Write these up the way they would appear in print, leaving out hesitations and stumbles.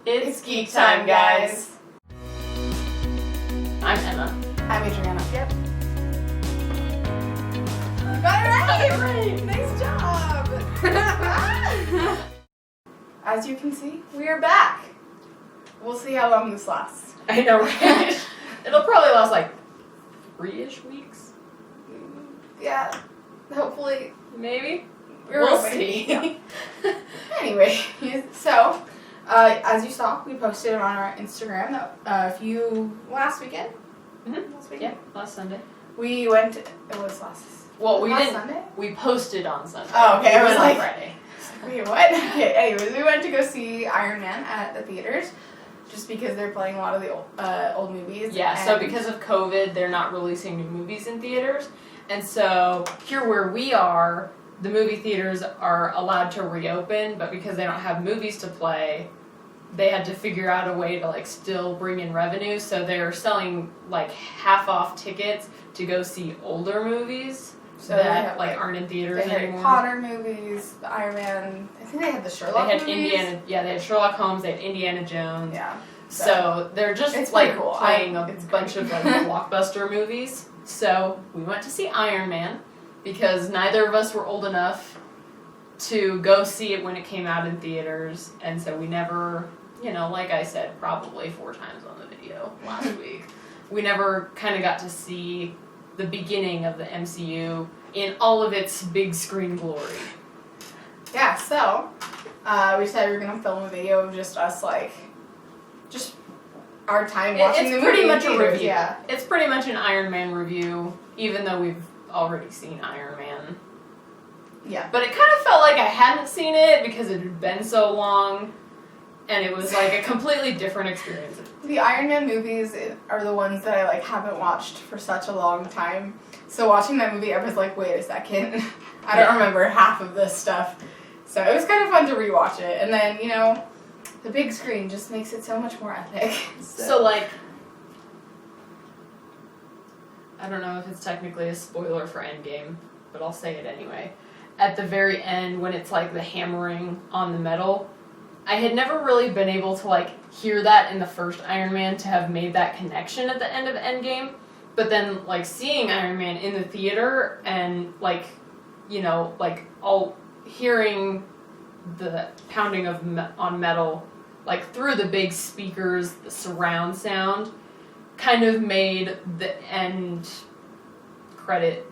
It's geek time, guys. I'm Emma. I'm Adriana. Yep. You got it right! Nice job! As you can see, we are back. We'll see how long this lasts. I know, right? It'll probably last like 3-ish weeks. Yeah, hopefully. Maybe. We'll see. Yeah. Anyway, so, as you saw, we posted it on our Instagram last weekend. Mm-hmm. Last weekend? Yeah, last Sunday. We went, it was last Sunday? We posted on Sunday. Oh, okay, It I was on like- Friday. Wait, what? Okay, anyways, we went to go see Iron Man at the theaters, just because they're playing a lot of the old movies. Yeah, so because of COVID, they're not releasing new movies in theaters. And so here where we are, the movie theaters are allowed to reopen, but because they don't have movies to play, they had to figure out a way to like still bring in revenue. So they're selling like half off tickets to go see older movies So that they have, like aren't in theaters the Harry anymore. Potter movies, the Iron Man. I think they had the Sherlock They had movies. they had Sherlock Holmes, they had Indiana Jones. Yeah. So they're just It's like pretty cool. playing a It's bunch great. of like blockbuster movies. So we went to see Iron Man because neither of us were old enough to go see it when it came out in theaters, and so we never, like I said, probably 4 times on the video last week, we never kind of got to see the beginning of the MCU in all of its big screen glory. Yeah, so we decided we were going to film a video of just us, just our time watching the It's movie. pretty in much a theaters, review. Yeah. It's pretty much an Iron Man review, even though we've already seen Iron Man. Yeah. But it kind of felt like I hadn't seen it because it had been so long, and it was like a completely different experience. The Iron Man movies are the ones that I haven't watched for such a long time. So watching that movie, I was like, wait a second, I don't remember half of this stuff. So it was kind of fun to rewatch it, and then the big screen just makes it so much more epic. So I don't know if it's technically a spoiler for Endgame, but I'll say it anyway. At the very end, when it's like the hammering on the metal, I had never really been able to hear that in the first Iron Man to have made that connection at the end of Endgame. But then seeing Iron Man in the theater and all hearing the pounding on metal through the big speakers, the surround sound kind of made the end credit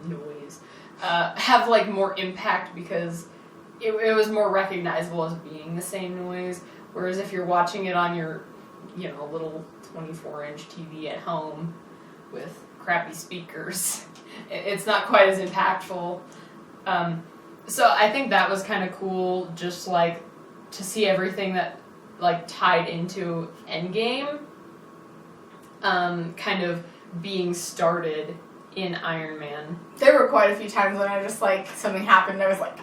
noise have more impact because it was more recognizable as being the same noise, whereas if you're watching it on your little 24-inch TV at home with crappy speakers, it's not quite as impactful. So I think that was kind of cool, just to see everything that tied into Endgame kind of being started in Iron Man. There were quite a few times when I just something happened. I was like,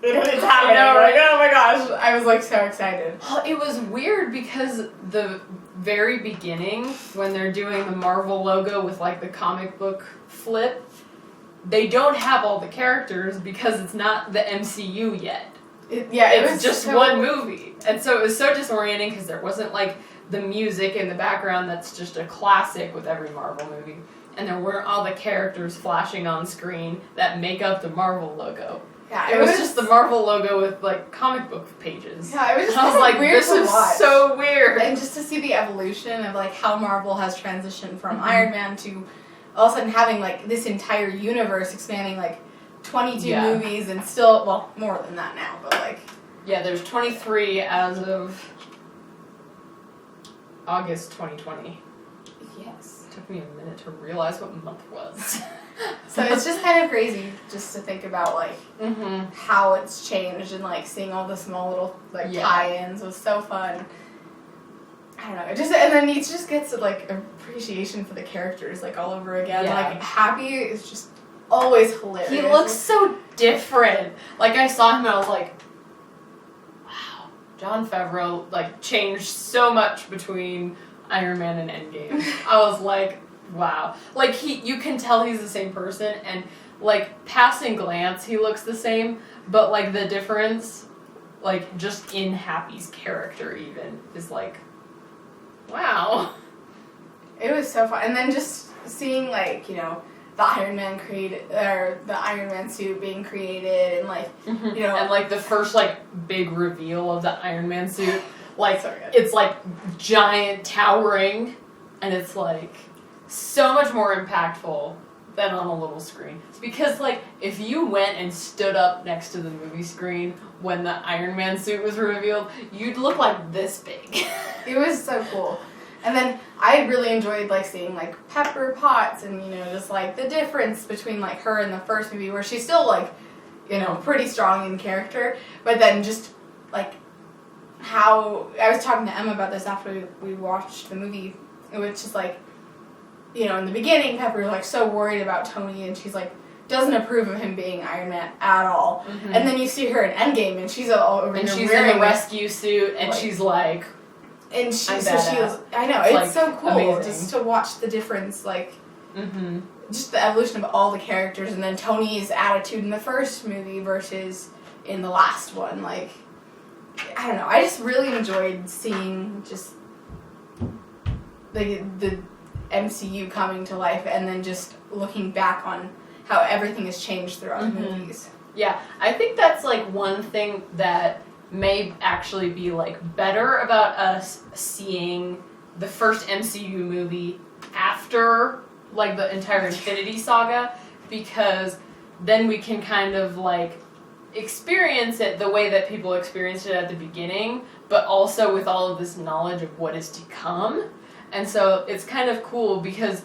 it's happening. I know, right? Oh my gosh! I was so excited. Well, it was weird because the very beginning, when they're doing the Marvel logo with the comic book flip, they don't have all the characters because it's not the MCU yet. It It's was just so one movie. And so it was so disorienting because there wasn't the music in the background that's just a classic with every Marvel movie. And there weren't all the characters flashing on screen that make up the Marvel logo. Yeah, It was just the Marvel logo with comic book pages. Yeah, it was just And I was like, weird this to is watch. so weird. And just to see the evolution of how Marvel has transitioned from Mm-hmm. Iron Man to all of a sudden having this entire universe expanding 22 Yeah. movies and still more than that now, but Yeah, there's 23 as of August 2020. yes. It took me a minute to realize what month was. So it's just kind of crazy just to think about Mm-hmm. how it's changed and seeing all the small little Yeah. tie-ins was so fun. I don't know. It then it just gets appreciation for the characters all over again. Yeah. Happy is just always hilarious. He looks so different. I saw him and I was like, wow, Jon Favreau changed so much between Iron Man and Endgame. I was like, wow. You can tell he's the same person, and passing glance he looks the same, but the difference like, just in Happy's character, even, is like, wow. It was so fun. And then just seeing, like, you know, the Iron Man the Iron Man suit being created, and, like, you know. And, like, the first, like, big reveal of the Iron Man suit, like, So good. it's, like, giant, towering, and it's, like, so much more impactful than on a little screen. Because, like, if you went and stood up next to the movie screen when the Iron Man suit was revealed, you'd look like this big. It was so cool. And then I really enjoyed, like, seeing, like, Pepper Potts and, you know, just, like, the difference between, like, her and the first movie, where she's still, like, you know, pretty strong in character, but then just, like, how, I was talking to Emma about this after we watched the movie, which is, like, you know, in the beginning, Pepper's, like, so worried about Tony, and she's, like, doesn't approve of him being Iron Man at all. Mm-hmm. And then you see her in Endgame, and she's all over and there she's wearing in a rescue suit, and like, she's like, and she, I'm so she was, I know, it's like, so cool amazing. just to watch the difference, like, mm-hmm. just the evolution of all the characters, and then Tony's attitude in the first movie versus in the last one. Like, I don't know, I just really enjoyed seeing just the MCU coming to life, and then just looking back on how everything has changed throughout the movies. Yeah, I think that's, like, one thing that may actually be, like, better about us seeing the first MCU movie after, like, the entire Infinity Saga, because then we can kind of, like, experience it the way that people experienced it at the beginning, but also with all of this knowledge of what is to come. And so it's kind of cool because,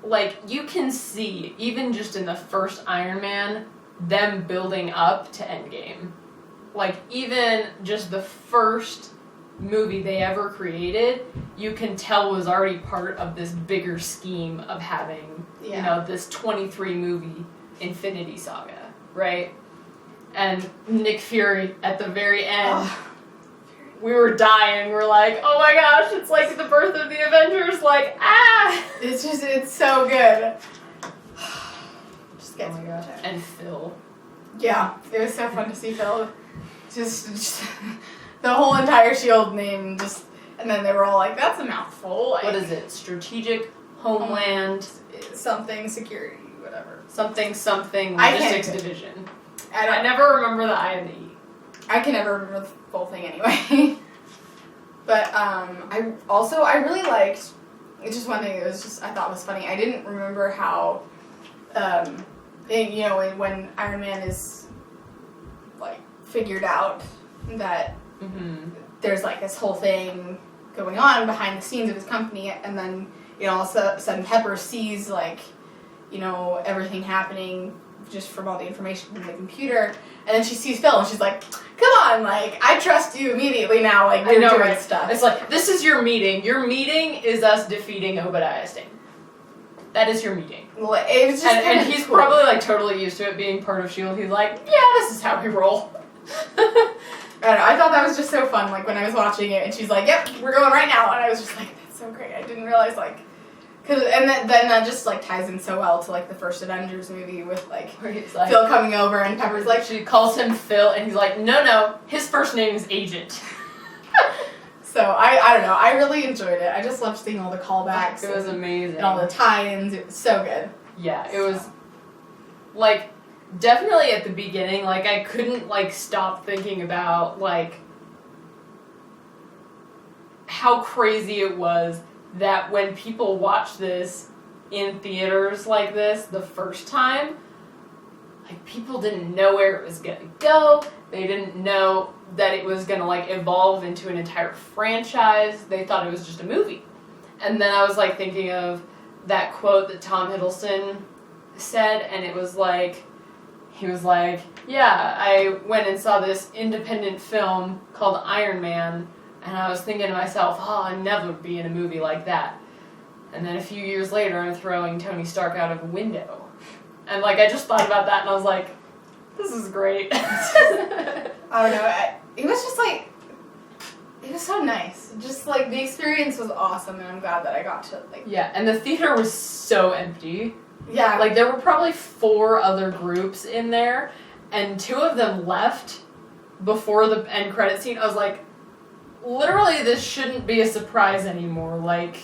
like, you can see, even just in the first Iron Man, them building up to Endgame. Like, even just the first movie they ever created, you can tell was already part of this bigger scheme of having, you know, this 23 movie Infinity Saga, right? And Nick Fury at the very end, we were dying. We're like, oh my gosh, it's like the birth of the Avengers. Like, ah! It's just, it's so good. Just gets me. And Phil. Yeah, it was so fun to see Phil. Just the whole entire S.H.I.E.L.D. name, just, and then they were all like, that's a mouthful. Like, what is it? Strategic Homeland something security, whatever. Something I logistics can't- division. I I never remember the I and the E. I can never remember the full thing anyway. But I really liked, it's just one thing that was just, I thought was funny. I didn't remember how, you know, when Iron Man is, like, figured out that there's, like, this whole thing going on behind the scenes of his company, and then, you know, all of a sudden Pepper sees, like, you know, everything happening just from all the information from the computer, and then she sees Phil, and she's like, come on, like, I trust you immediately now, like, you're doing right? stuff. It's like, this is your meeting. Your meeting is us defeating Obadiah Stane. That is your meeting. Well, it was just And he's cool. probably, like, totally used to it being part of S.H.I.E.L.D. He's like, yeah, this is how we roll. I don't know, I thought that was just so fun, like, when I was watching it, and she's like, yep, we're going right now, and I was just like, that's so great. I didn't realize, like, then that just, like, ties in so well to, like, the first Avengers movie with, like, Where he's like, Phil coming over, and Pepper's like, she calls him Phil, and he's like, no, his first name is Agent. so I don't know, I really enjoyed it. I just loved seeing all the callbacks. It was amazing. And all the tie-ins, it was so good. Yeah, it was, like, definitely at the beginning, like, I couldn't, like, stop thinking about, like, how crazy it was that when people watch this in theaters like this the first time, like, people didn't know where it was gonna go. They didn't know that it was gonna, like, evolve into an entire franchise. They thought it was just a movie. And then I was, like, thinking of that quote that Tom Hiddleston said, and it was like, he was like, yeah, I went and saw this independent film called Iron Man, and I was thinking to myself, oh, I'd never be in a movie like that. And then a few years later, I'm throwing Tony Stark out of a window. And, like, I just thought about that, and I was like, this is great. I don't know, it was just, like, it was so nice. Just, like, the experience was awesome, and I'm glad that I got to, like... Yeah, and the theater was so empty. Yeah. Like, there were probably 4 other groups in there, and 2 of them left, before the end credit scene, I was like, literally, this shouldn't be a surprise anymore. Like,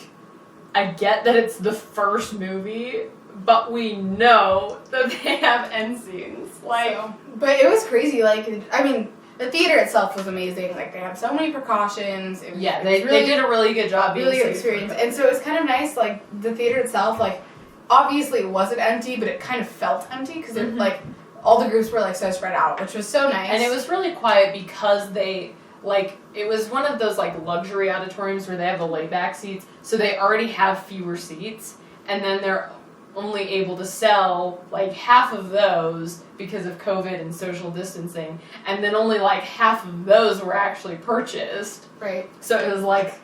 I get that it's the first movie, but we know that they have end scenes. Like, but it was crazy. Like, I mean, the theater itself was amazing. Like, they had so many precautions. It was, they did a really good job. Really good experience. And so it was kind of nice. Like, the theater itself, like, obviously it wasn't empty, but it kind of felt empty because like all the groups were like so spread out, which was so nice. And it was really quiet because they. Like, it was one of those, like, luxury auditoriums where they have the layback seats, so they already have fewer seats, and then they're only able to sell, like, half of those because of COVID and social distancing, and then only, like, half of those were actually purchased. Right. So it was, like,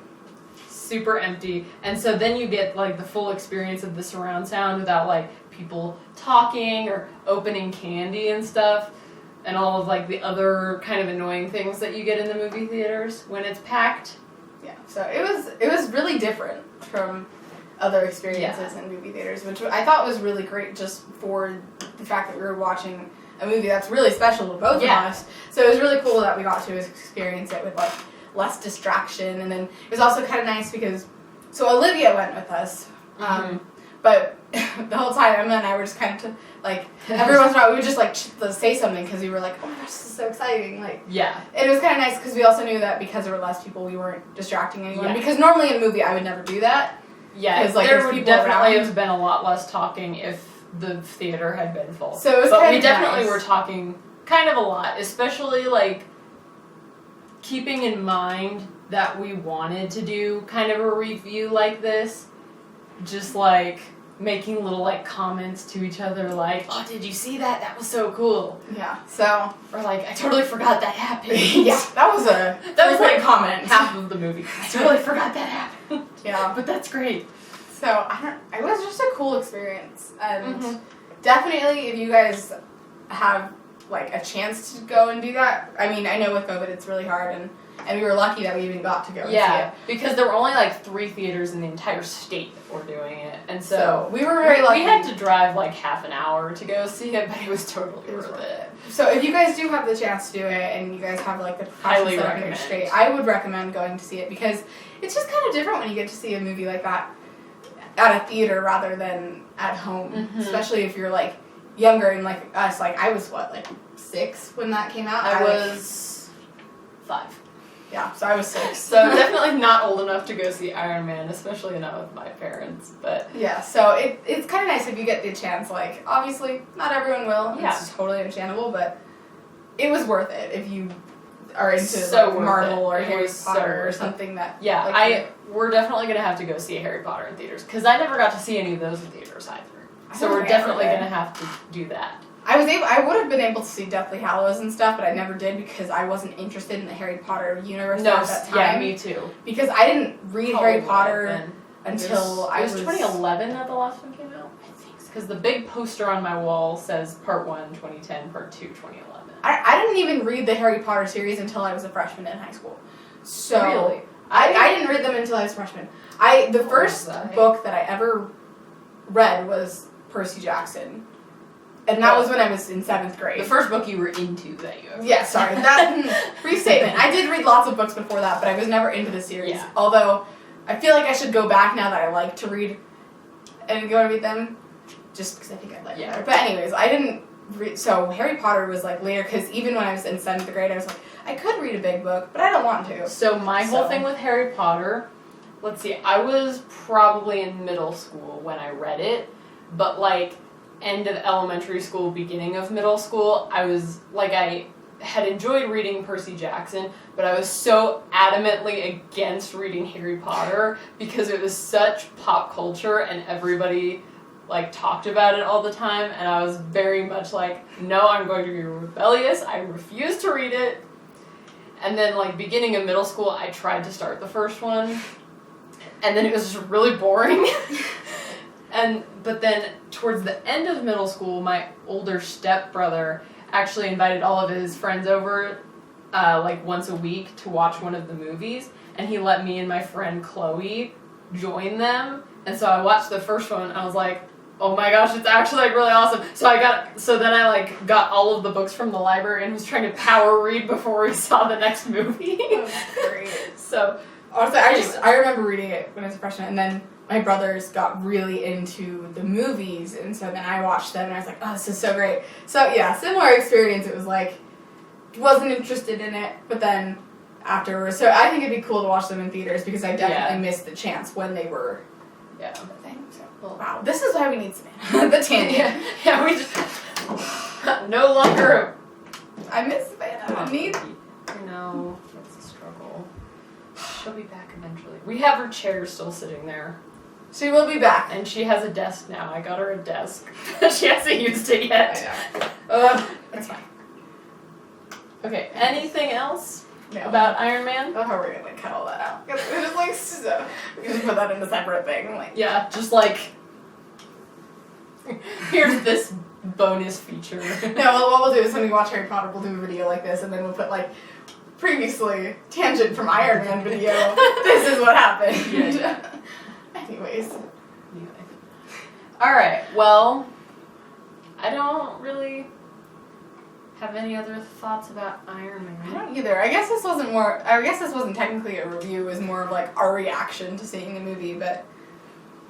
super empty, and so then you get, like, the full experience of the surround sound without, like, people talking or opening candy and stuff. And all of, like, the other kind of annoying things that you get in the movie theaters when it's packed. Yeah, so it was really different from other experiences in movie theaters, which I thought was really great just for the fact that we were watching a movie that's really special to both of us. So it was really cool that we got to experience it with, like, less distraction. And then it was also kind of nice because, so Olivia went with us, but the whole time Emma and I were just kind of like, every once in a while we would just like say something because we were like, oh my gosh, this is so exciting. Like, and it was kind of nice because we also knew that because there were less people, we weren't distracting anyone. Because normally in a movie I would never do that. Yeah, like, there would definitely have been a lot less talking if the theater had been full. So it was but we definitely were talking kind of a lot, especially like keeping in mind that we wanted to do kind of a review like this. Just like making little like comments to each other like, oh, did you see that? That was so cool. Yeah. So or like, I totally forgot that happened. Yeah, that was like comment. Half of the movie. I totally forgot that happened. Yeah. But that's great. So it was just a cool experience. And definitely if you guys have like a chance to go and do that, I mean, I know with COVID it's really hard and we were lucky that we even got to go and see it. Because there were only like 3 theaters in the entire state that were doing it. And so we were very lucky. We had to drive like half an hour to go see it, but it was totally worth it. So if you guys do have the chance to do it and you guys have like the highly recommend straight, I would recommend going to see it because it's just kind of different when you get to see a movie like that at a theater rather than at home, especially if you're like younger and like us. Like I was like 6 when that came out. I was 5. Yeah, so I was 6. So definitely not old enough to go see Iron Man, especially not with my parents. But yeah, so it's kind of nice if you get the chance. Like, obviously, not everyone will. Yeah. It's totally understandable, but it was worth it if you are into like, Marvel or Harry Potter or something that... Yeah, like, we're definitely going to have to go see Harry Potter in theaters, because I never got to see any of those in theaters either. So we're definitely going to have to do that. I would have been able to see Deathly Hallows and stuff, but I never did because I wasn't interested in the Harry Potter universe at that time. Yeah, me too. Because I didn't read Harry Potter until it was 2011 that the last one came out? I think so. Because the big poster on my wall says Part 1, 2010, Part 2, 2011. I didn't even read the Harry Potter series until I was a freshman in high school. So really? I didn't read them until I was a freshman. The first book that I ever read was Percy Jackson. And that was when I was in 7th grade. The first book you were into that you ever Yeah, sorry. That brief statement. I did read lots of books before that, but I was never into the series. Yeah. Although, I feel like I should go back now that I like to read and go and read them. Just because I think I'd like it better. But anyways, I didn't read... So, Harry Potter was like later, because even when I was in 7th grade, I was like, I could read a big book, but I don't want to. So, my whole thing with Harry Potter... Let's see, I was probably in middle school when I read it, but like... end of elementary school, beginning of middle school, I was, like, I had enjoyed reading Percy Jackson, but I was so adamantly against reading Harry Potter because it was such pop culture and everybody, like, talked about it all the time, and I was very much like, no, I'm going to be rebellious, I refuse to read it. And then, like, beginning of middle school, I tried to start the first one, and then it was just really boring. But then towards the end of middle school, my older stepbrother actually invited all of his friends over, like once a week to watch one of the movies, and he let me and my friend Chloe join them. And so I watched the first one, and I was like, oh my gosh, it's actually like really awesome. So then I like got all of the books from the library and was trying to power read before we saw the next movie. Great. So also, I remember reading it when I was a freshman, and then my brothers got really into the movies, and so then I watched them, and I was like, oh, this is so great. So yeah, similar experience. It was like, wasn't interested in it, but then afterwards, so I think it'd be cool to watch them in theaters because I definitely missed the chance when they were the thing. So, well, wow, this is why we need Savannah. The tangent. Yeah, we just no longer. I miss Savannah. I need. You know, it's a struggle. She'll be back eventually. We have her chair still sitting there. She will be back. And she has a desk now. I got her a desk. She hasn't used it yet. I know. That's fine. Okay, anything else No. about Iron Man? Oh, how are we gonna cut all that out? It's just like so. We can just put that in a separate thing. Like, Yeah, just like here's this bonus feature. no, what we'll do is when we watch Harry Potter, we'll do a video like this, and then we'll put like previously tangent from Iron Man video. This is what happened. Yeah. Anyways. Anyway. Alright, well, I don't really have any other thoughts about Iron Man. I don't either. I guess this wasn't technically a review. It was more of like our reaction to seeing the movie, but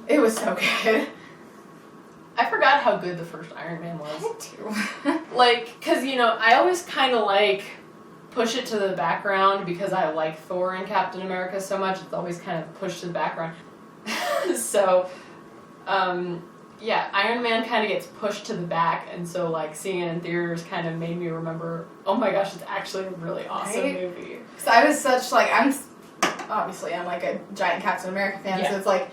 it was so good. I forgot how good the first Iron Man was. I did too. Like, because, you know, I always kind of like push it to the background because I like Thor and Captain America so much. It's always kind of pushed to the background. So, yeah, Iron Man kind of gets pushed to the back, and so, like, seeing it in theaters kind of made me remember, oh my gosh, it's actually a really awesome movie. Because I was such, like, I'm like a giant Captain America fan, so it's like,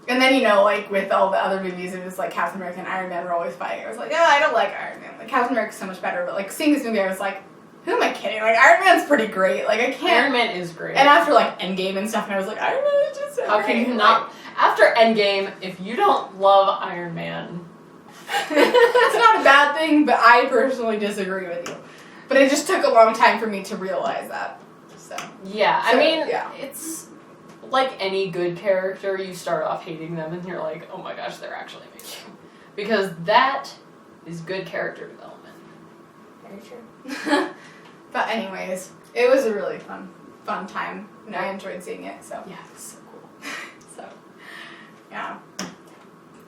and then, you know, like, with all the other movies, it was like Captain America and Iron Man were always fighting. I was like, I don't like Iron Man. Like, Captain America's so much better, but, like, seeing this movie, I was like, who am I kidding? Like, Iron Man's pretty great. Like, I can't. Iron Man is great. And after, like, Endgame and stuff, and I was like, Iron Man is just so How great. can you not? After Endgame, if you don't love Iron Man... It's not a bad thing, but I personally disagree with you. But it just took a long time for me to realize that. So. Yeah, I mean, yeah. It's like any good character, you start off hating them and you're like, oh my gosh, they're actually amazing. Because that is good character development. Very true. But anyways, it was a really fun time, and I enjoyed seeing it, so. Yeah, it's so cool. So, yeah.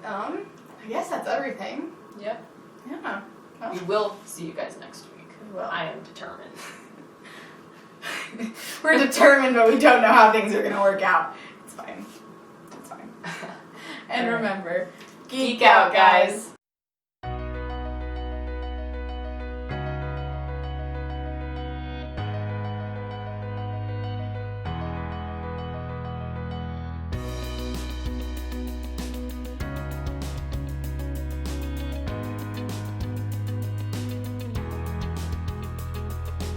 I guess that's everything. Yep. Yeah. Well, We will see you guys next week. we will. I am determined. We're determined, but we don't know how things are going to work out. It's fine. It's fine. And remember, Geek out, guys.